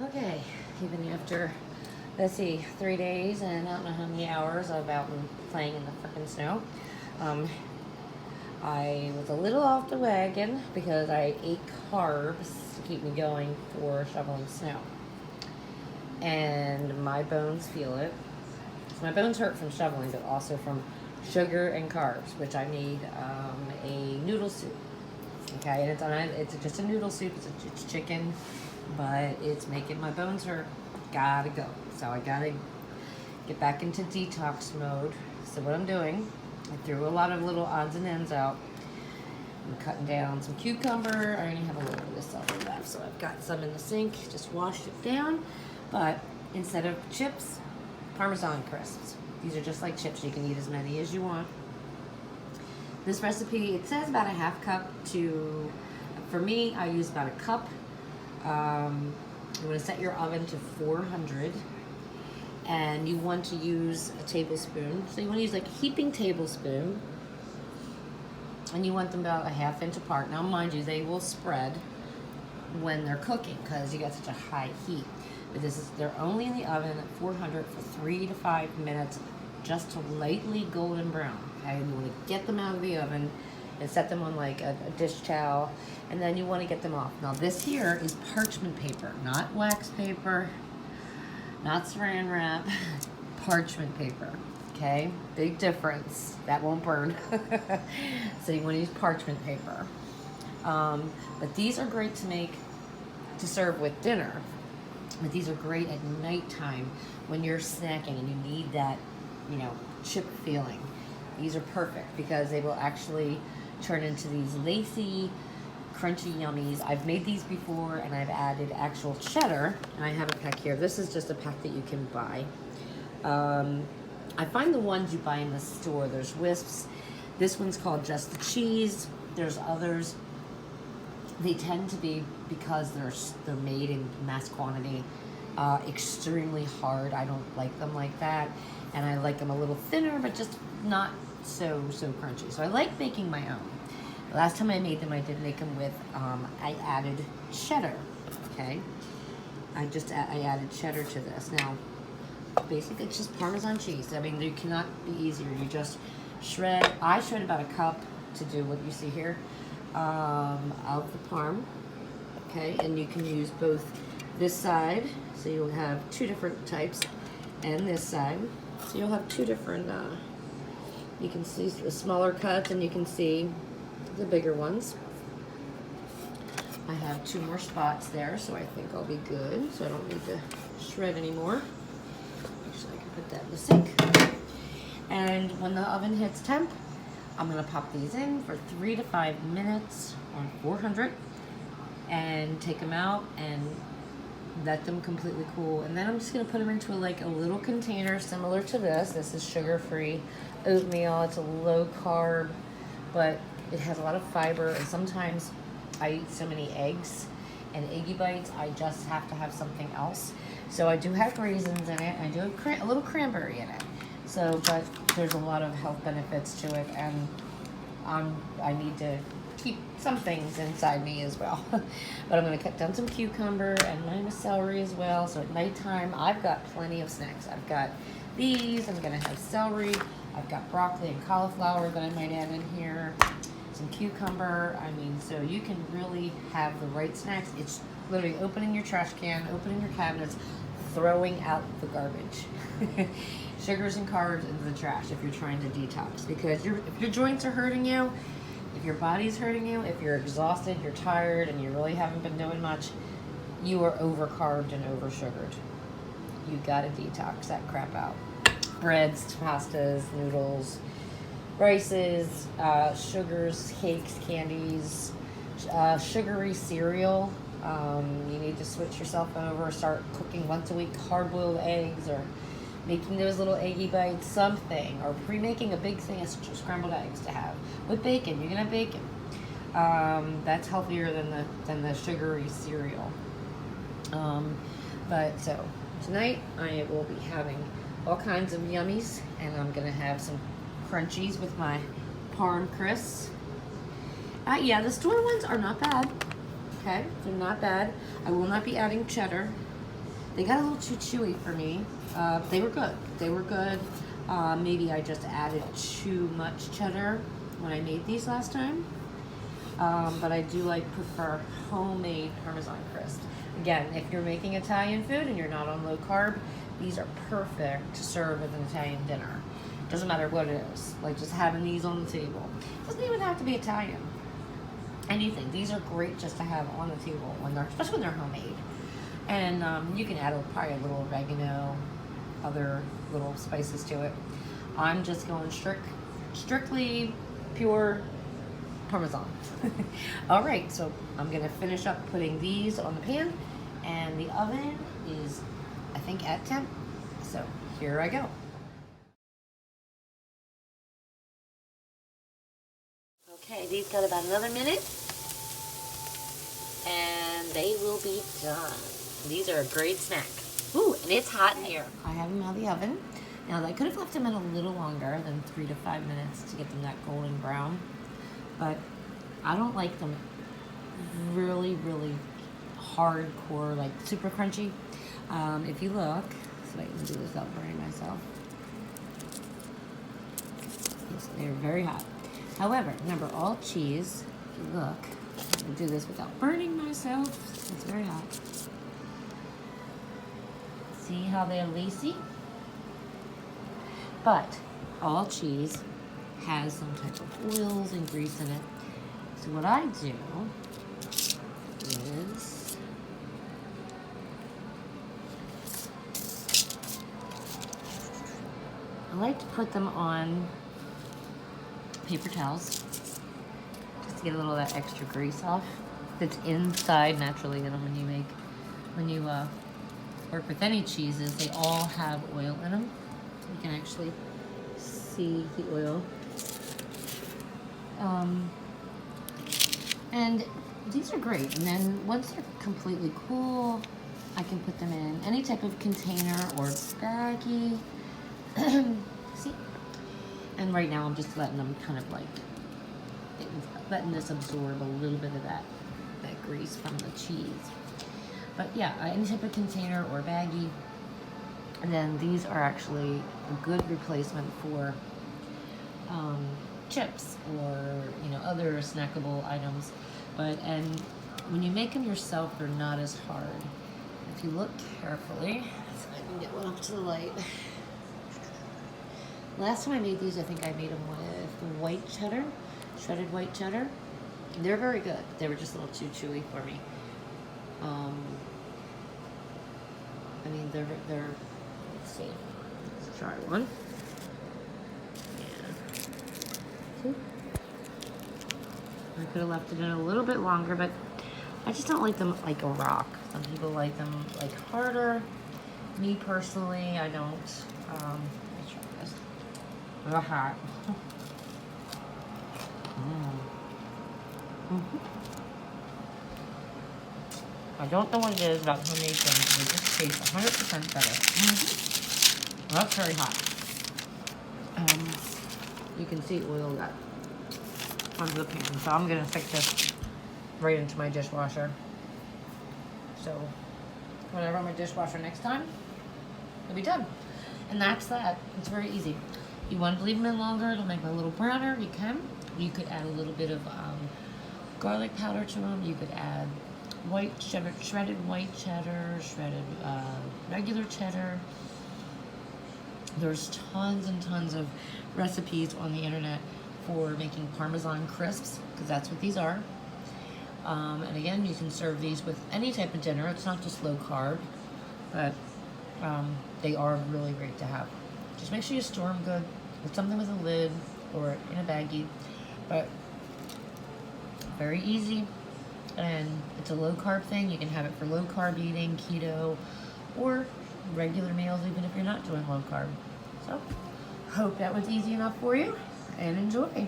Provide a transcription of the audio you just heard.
Okay, even after, let's see, 3 days and I don't know how many hours of out and playing in the frickin' snow, um, I was a little off the wagon because I ate carbs to keep me going for shoveling snow. And my bones feel it. So my bones hurt from shoveling, but also from sugar and carbs, which I made a noodle soup. Okay, and it's just a noodle soup. It's chicken, but it's making my bones hurt. Gotta go. So I gotta get back into detox mode. So what I'm doing, I threw a lot of little odds and ends out. I'm cutting down some cucumber. I only have a little bit of celery left, so I've got some in the sink. Just washed it down. But instead of chips, Parmesan crisps. These are just like chips. You can eat as many as you want. This recipe, it says about a half cup to, for me, I use about a cup. You want to set your oven to 400, and you want to use a tablespoon. So you want to use like a heaping tablespoon, and you want them about a ½ inch apart. Now, mind you, they will spread when they're cooking because you got such a high heat. But they're only in the oven at 400 for 3 to 5 minutes, just to lightly golden brown. Okay, and you want to get them out of the oven and set them on like a dish towel, and then you want to get them off. Now this here is parchment paper, not wax paper, not saran wrap, parchment paper. Okay, big difference. That won't burn. So you want to use parchment paper. But these are great to serve with dinner. But these are great at nighttime when you're snacking and you need that, chip feeling. These are perfect because they will actually turn into these lacy, crunchy yummies. I've made these before and I've added actual cheddar, and I have a pack here. This is just a pack that you can buy. I find the ones you buy in the store, there's Wisps. This one's called Just the Cheese. There's others. They tend to be, because they're made in mass quantity, extremely hard. I don't like them like that, and I like them a little thinner, but just not so crunchy. So I like making my own. The last time I made them, I did make them with I added cheddar. Okay, I added cheddar to this. Now, basically, it's just Parmesan cheese. I mean, you cannot be easier. You just shred. I shred about a cup to do what you see here. Of the parm, okay, and you can use both this side, so you'll have 2 different types, and this side, so you'll have 2 different, you can see the smaller cuts and you can see the bigger ones. I have 2 more spots there, so I think I'll be good, so I don't need to shred anymore. Actually, I can put that in the sink. And when the oven hits temp, I'm going to pop these in for 3 to 5 minutes on 400 and take them out and let them completely cool. And then I'm just going to put them into a little container similar to this. This is sugar-free oatmeal. It's a low carb, but it has a lot of fiber. And sometimes I eat so many eggs and eggy bites, I just have to have something else. So I do have raisins in it. I do have a little cranberry in it. So, but there's a lot of health benefits to it, and I need to keep some things inside me as well. But I'm going to cut down some cucumber and my celery as well. So at nighttime, I've got plenty of snacks. I've got these. I'm going to have celery. I've got broccoli and cauliflower that I might add in here. Some cucumber. I mean, so you can really have the right snacks. It's literally opening your trash can, opening your cabinets, throwing out the garbage. Sugars and carbs into the trash if you're trying to detox, because if your joints are hurting you, if your body's hurting you, if you're exhausted, you're tired, and you really haven't been doing much, you are over-carbed and over-sugared. You gotta detox that crap out. Breads, pastas, noodles, rices, sugars, cakes, candies, sugary cereal. You need to switch yourself over, start cooking once a week hard-boiled eggs, or making those little eggy bites, something, or pre-making a big thing of scrambled eggs to have with bacon. You can have bacon. That's healthier than the sugary cereal. But so tonight I will be having all kinds of yummies, and I'm gonna have some crunchies with my parm crisps. The store ones are not bad. Okay, they're not bad. I will not be adding cheddar They got a little too chewy for me. They were good. They were good. Maybe I just added too much cheddar when I made these last time. But I do prefer homemade Parmesan crisp. Again, if you're making Italian food and you're not on low carb, these are perfect to serve with an Italian dinner. Doesn't matter what it is. Like just having these on the table. Doesn't even have to be Italian. Anything. These are great just to have on the table when they're, especially when they're homemade. And you can add probably a little oregano, other little spices to it. I'm just going strictly pure Parmesan. All right, so I'm gonna finish up putting these on the pan, and the oven is, I think, at temp. So here I go. Okay, these got about another minute, and they will be done. These are a great snack. Ooh, and it's hot in here. I have them out of the oven. Now, I could have left them in a little longer than 3 to 5 minutes to get them that golden brown, but I don't like them really, really hardcore, like super crunchy. If you look, so I can do this without burning myself. Yes, they're very hot. However, remember, all cheese, if you look, I can do this without burning myself. It's very hot. See how they're lacy? But all cheese has some type of oils and grease in it. So what I do is I like to put them on paper towels just to get a little of that extra grease off that's inside naturally in them when you work with any cheeses. They all have oil in them. You can actually see the oil. And these are great. And then once they're completely cool, I can put them in any type of container or baggie. See? And right now I'm just letting them kind of letting this absorb a little bit of that grease from the cheese. But yeah, any type of container or baggie. And then these are actually a good replacement for chips or other snackable items. And when you make them yourself, they're not as hard. If you look carefully, so I can get one up to the light. Last time I made these, I think I made them with white cheddar, shredded white cheddar. They're very good. They were just a little too chewy for me. I mean, they're. Let's see. Let's try one. Yeah. See? I could have left it in a little bit longer, but I just don't like them like a rock. Some people like them like harder. Me personally, I don't. Let me try this. They're hot. I don't know what it is about homemade things. They just taste 100% better. Well, that's very hot. You can see oil got onto the pan. So I'm going to stick this right into my dishwasher. So when I run my dishwasher next time, it'll be done. And that's that. It's very easy. You want to leave them in longer, it'll make them a little browner, you can. You could add a little bit of garlic powder to them. You could add white cheddar, shredded white cheddar, shredded regular cheddar. There's tons and tons of recipes on the internet for making Parmesan crisps, because that's what these are. And again, you can serve these with any type of dinner. It's not just low carb, but they are really great to have. Just make sure you store them good with something with a lid or in a baggie. But very easy, and it's a low carb thing. You can have it for low carb eating, keto, or regular meals, even if you're not doing low carb. So, hope that was easy enough for you, and enjoy.